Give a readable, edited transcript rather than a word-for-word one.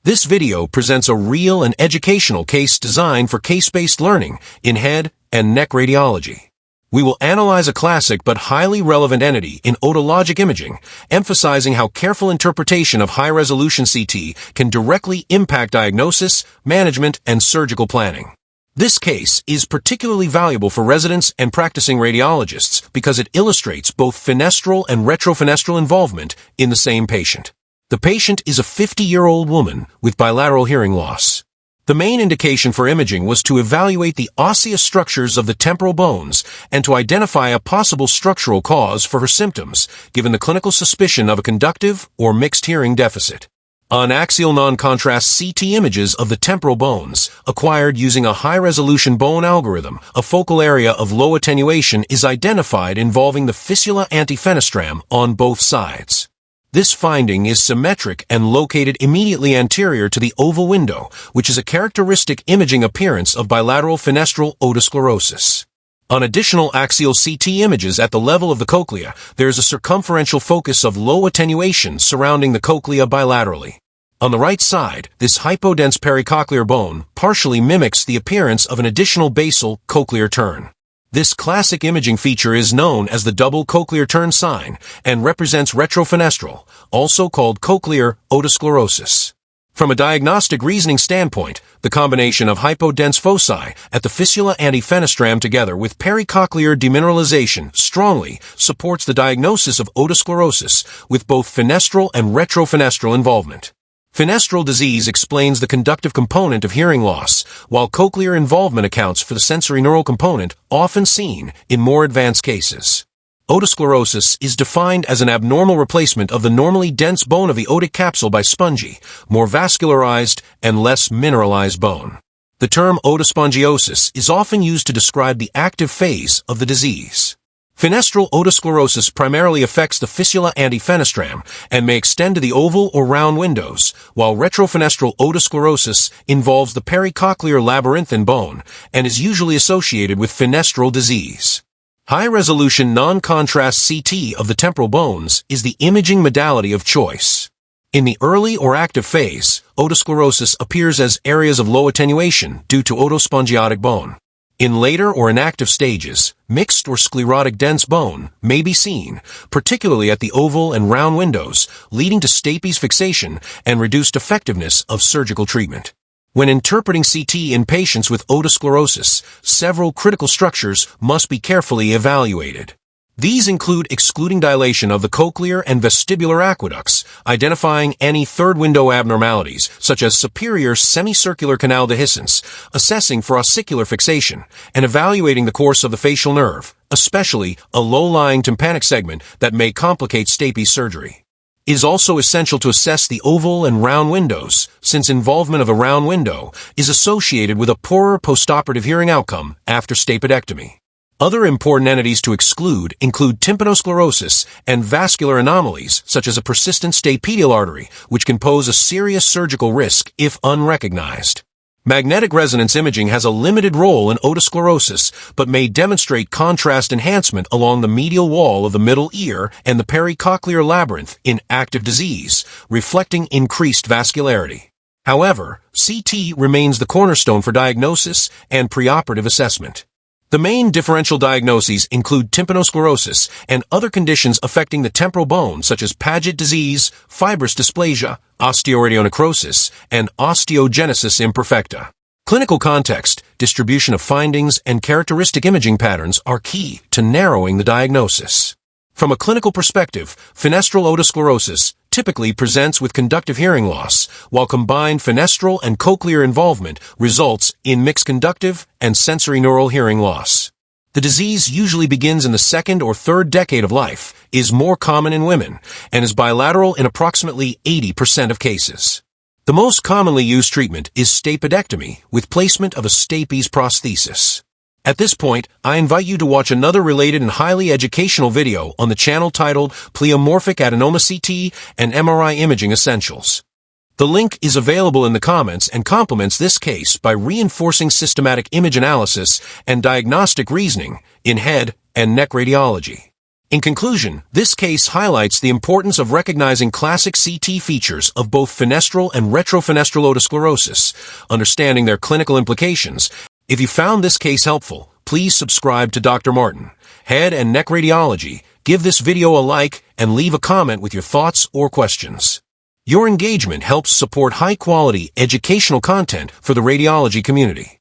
This video presents a real and educational case designed for case-based learning in head and neck radiology. We will analyze a classic but highly relevant entity in otologic imaging, emphasizing how careful interpretation of high-resolution CT can directly impact diagnosis, management, and surgical planning. This case is particularly valuable for residents and practicing radiologists because it illustrates both fenestral and retrofenestral involvement in the same patient. The patient is a 50-year-old woman with bilateral hearing loss. The main indication for imaging was to evaluate the osseous structures of the temporal bones and to identify a possible structural cause for her symptoms, given the clinical suspicion of a conductive or mixed hearing deficit. On-axial non-contrast CT images of the temporal bones, acquired using a high-resolution bone algorithm, a focal area of low attenuation is identified involving the fistula antifenestram on both sides. This finding is symmetric and located immediately anterior to the oval window, which is a characteristic imaging appearance of bilateral fenestral otosclerosis. On additional axial CT images at the level of the cochlea, there is a circumferential focus of low attenuation surrounding the cochlea bilaterally. On the right side, this hypodense pericochlear bone partially mimics the appearance of an additional basal cochlear turn. This classic imaging feature is known as the double cochlear turn sign and represents retrofenestral, also called cochlear otosclerosis. From a diagnostic reasoning standpoint, the combination of hypodense foci at the fistula antifenestram together with pericochlear demineralization strongly supports the diagnosis of otosclerosis with both fenestral and retrofenestral involvement. Fenestral disease explains the conductive component of hearing loss, while cochlear involvement accounts for the sensory neural component often seen in more advanced cases. Otosclerosis is defined as an abnormal replacement of the normally dense bone of the otic capsule by spongy, more vascularized, and less mineralized bone. The term otospongiosis is often used to describe the active phase of the disease. Fenestral otosclerosis primarily affects the fistula antifenestram and may extend to the oval or round windows, while retrofenestral otosclerosis involves the pericochlear labyrinthine bone and is usually associated with fenestral disease. High-resolution non-contrast CT of the temporal bones is the imaging modality of choice. In the early or active phase, otosclerosis appears as areas of low attenuation due to otospongiotic bone. In later or inactive stages, mixed or sclerotic dense bone may be seen, particularly at the oval and round windows, leading to stapes fixation and reduced effectiveness of surgical treatment. When interpreting CT in patients with otosclerosis, several critical structures must be carefully evaluated. These include excluding dilation of the cochlear and vestibular aqueducts, identifying any third window abnormalities, such as superior semicircular canal dehiscence, assessing for ossicular fixation, and evaluating the course of the facial nerve, especially a low-lying tympanic segment that may complicate stapes surgery. It is also essential to assess the oval and round windows, since involvement of a round window is associated with a poorer postoperative hearing outcome after stapedectomy. Other important entities to exclude include tympanosclerosis and vascular anomalies, such as a persistent stapedial artery, which can pose a serious surgical risk if unrecognized. Magnetic resonance imaging has a limited role in otosclerosis, but may demonstrate contrast enhancement along the medial wall of the middle ear and the pericochlear labyrinth in active disease, reflecting increased vascularity. However, CT remains the cornerstone for diagnosis and preoperative assessment. The main differential diagnoses include tympanosclerosis and other conditions affecting the temporal bone such as Paget disease, fibrous dysplasia, osteoradionecrosis, and osteogenesis imperfecta. Clinical context, distribution of findings, and characteristic imaging patterns are key to narrowing the diagnosis. From a clinical perspective, fenestral otosclerosis typically presents with conductive hearing loss, while combined fenestral and cochlear involvement results in mixed conductive and sensory neural hearing loss. The disease usually begins in the second or third decade of life, is more common in women, and is bilateral in approximately 80% of cases. The most commonly used treatment is stapedectomy with placement of a stapes prosthesis. At this point, I invite you to watch another related and highly educational video on the channel titled Pleomorphic Adenoma CT and MRI Imaging Essentials. The link is available in the comments and complements this case by reinforcing systematic image analysis and diagnostic reasoning in head and neck radiology. In conclusion, this case highlights the importance of recognizing classic CT features of both fenestral and retrofenestral otosclerosis, understanding their clinical implications. If you found this case helpful, please subscribe to Dr. Martin, Head and Neck Radiology, give this video a like, and leave a comment with your thoughts or questions. Your engagement helps support high-quality educational content for the radiology community.